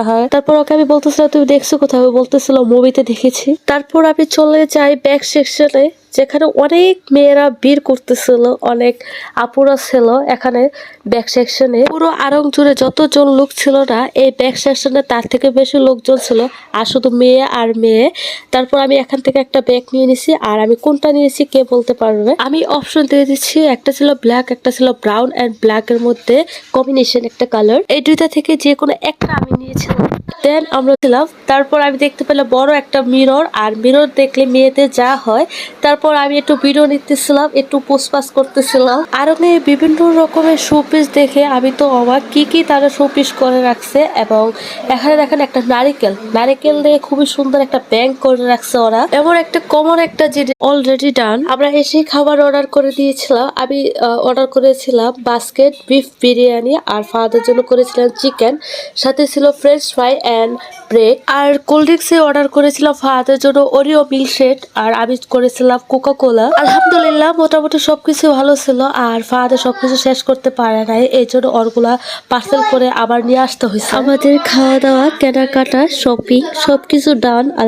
হয়। তারপর ওকে আমি বলতেছিলাম তুমি দেখছো কোথাও, বলতেছিল মুভিতে দেখেছি। তারপর আমি চলে যাই ব্যাক সেকশনে, যেখানে অনেক মেয়েরা ভিড় করতেছিল, অনেক আপুরা ছিল এখানে ব্যাক সেকশনে। পুরো আড়ং জুড়ে যতজন লোক ছিল না, এই ব্যাক সেকশনে তার থেকে বেশি লোকজন ছিল, আর শুধু মেয়ে আর মেয়ে। তারপর আমি এখান থেকে একটা ব্যাগ নিয়ে নিছি, আর আমি কোনটা নিয়েছি কে বলতে পারবে। আমি অপশন দিয়ে দিচ্ছি, একটা ছিল ব্ল্যাক, একটা ছিল ব্রাউন এন্ড ব্ল্যাক এর মধ্যে কম্বিনেশন একটা কালার। এই দুইটা থেকে যে কোনো একটা আমি নিয়েছিলাম। দেন আমরা ছিলাম, তারপর আমি দেখতে পেলাম বড় একটা মিরর, আর মিরর দেখলে মেয়েদের যা হয়। তারপর আমি একটু ভিডিও নিতেছিলাম, একটু পোস্ট পাস করতেছিলাম। আর বিভিন্ন রকমের শোপিস দেখে আমি তো অবাক, কি তারা শোপিস করে রাখছে। এবং এখানে দেখেন একটা নারিকেল দিয়ে খুবই সুন্দর একটা ব্যাংক করে রাখছে ওরা। এমন একটা কমন একটা জিনিস অলরেডি ডান। আমরা এসে খাবার অর্ডার করে দিয়েছিলাম। আমি অর্ডার করেছিলাম বাস্কেট বিফ বিরিয়ানি, আর ফাদার জন্য করেছিলাম চিকেন, সাথে ছিল ফ্রেঞ্চ ফ্রাই এন্ড ব্রেড। আর কোল্ড ড্রিঙ্কসে অর্ডার করেছিলাম ফাদার জন্য ওরিও মিল্কশেক, আর আমি করেছিলাম কোকা কোলা। আলহামদুলিল্লাহ মোটামুটি সবকিছু ভালো ছিল, আর ফাদার সবকিছু শেষ করতে পারে নাই, এই জন্য ওরগুলা পার্সেল করে আবার নিয়ে আসতে হয়েছে। আমাদের খাওয়া দাওয়া, কেনাকাটা, শপিং সবকিছু ডান।